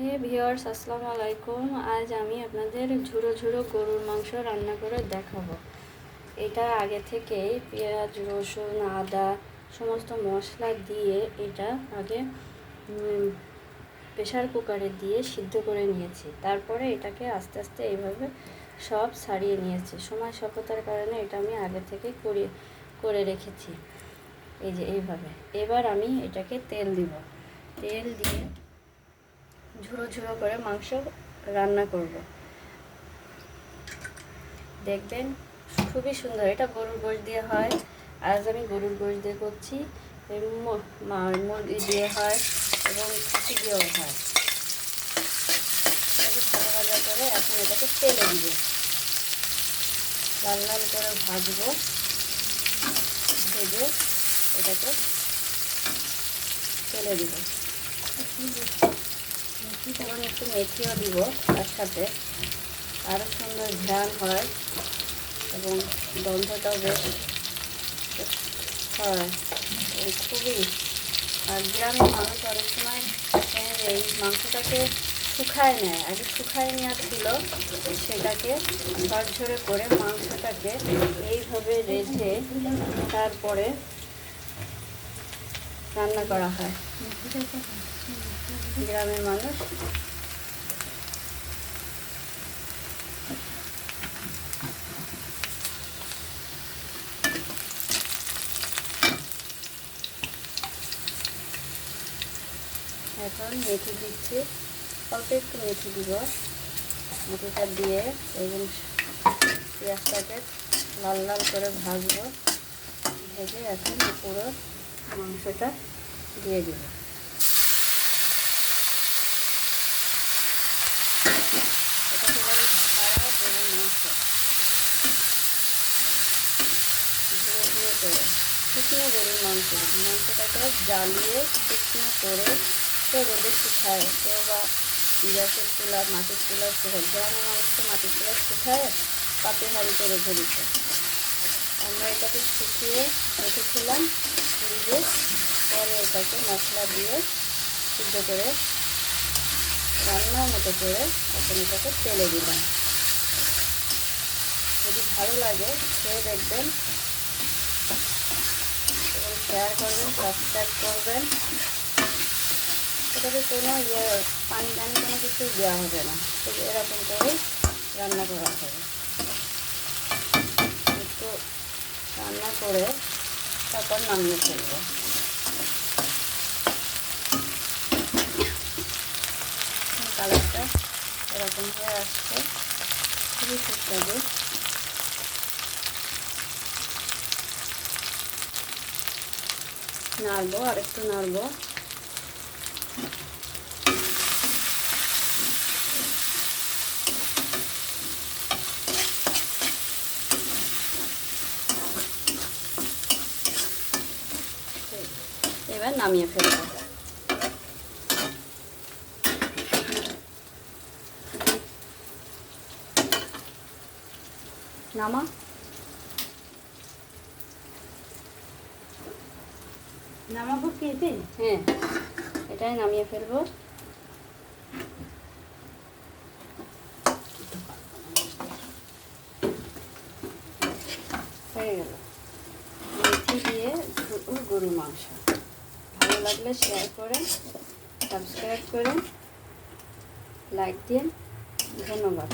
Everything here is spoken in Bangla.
হে ভিউয়ার্স, আসসালামু আলাইকুম। আজ আমি আপনাদের ঝুরো ঝুরো গরুর মাংস রান্না করে দেখাবো। এটা আগে থেকে পেঁয়াজ, রসুন, আদা সমস্ত মশলা দিয়ে এটা আগে প্রেশার কুকারে দিয়ে সিদ্ধ করে নিয়েছি। তারপরে এটাকে আস্তে আস্তে এইভাবে সব ছাড়িয়ে নিয়েছি। সময় স্বল্পতার কারণে এটা আমি আগে থেকে করে রেখেছি। এই যে এইভাবে। এবার আমি এটাকে তেল দিব। তেল দিয়ে ঝুড়ো ঝুড়ো করে মাংস রান্না করব। দেখবেন খুবই সুন্দর। এটা গরুর গোশত দিয়ে হয়। আজ আমি গরুর গোশত দিয়ে করছি। মুরগি দিয়ে হয় এবং খাসি দিয়েও হয়। এটাকে ভালো ভাজা করে এখন এটাকে তেলে দিব। লাল লাল করে ভাজবো। ভেজে এটাকে তেলে দিব। এবং একটু মেথিও দিব তার সাথে, আরও সুন্দর ঘ্রাণ হয় এবং গন্ধটাও বেশ হয়। খুবই আর গ্রামের মানুষ অনেক সময় এই মাংসটাকে শুকায় নেয়। আগে শুকায় নেওয়া ছিল, সেটাকে ঝরঝরে করে মাংসটাকে এইভাবে রেঁধে তারপরে রান্না করা হয়। গ্রামের মানুষ এখন মেথি দিচ্ছি, অল্প একটু মেথি দিব। মেথিটা দিয়ে এবং পেঁয়াজটাকে লাল লাল করে ভাজবো। ভেজে এখন পুরো মাংসটা দিয়ে দিব। এটাকে বলে ঝাড়া গরুর মাংস। ধীরে ধীরে করে শুকনো গরুর মাংসটাকে জ্বালিয়ে শুকনো করে কেউ রোদে শুকায়, কেউ বা গ্যাসের চুলা, মাটির চুলা শুকায়। গ্রামের মানুষ তো মাটির চুলা শুকায় পাতে হাঁড়িতে রেখে দিত। আমরা এটাকে শুকিয়ে রেখেছিলাম ফ্রিজে। পরে এটাকে মশলা দিয়ে সিদ্ধ করে রান্নার মতো করে এখন এটাকে তেলে দিলাম। যদি ভালো লাগে খেয়ে দেখবেন এবং শেয়ার করবেন, সাবস্ক্রাইব করবেন। এটাকে কোনো পানি কোনো কিছুই দেওয়া হবে না, ঠিক এরকম করেই রান্না করা হবে। একটু রান্না করে তারপর নামিয়ে ফেলব। কালারটা এরকম হয়ে আসছে, খুবই সুস্বাদু। নাড়বো, আর একটু নাড়বো। এবার নামিয়ে ফেলবো। নামা নামাবো খেতে? হ্যাঁ, এটাই নামিয়ে ফেলবো। হয়ে গেল মেথি দিয়ে গরুর মাংস। ভালো লাগলে শেয়ার করেন, সাবস্ক্রাইব করেন, লাইক দিন। ধন্যবাদ।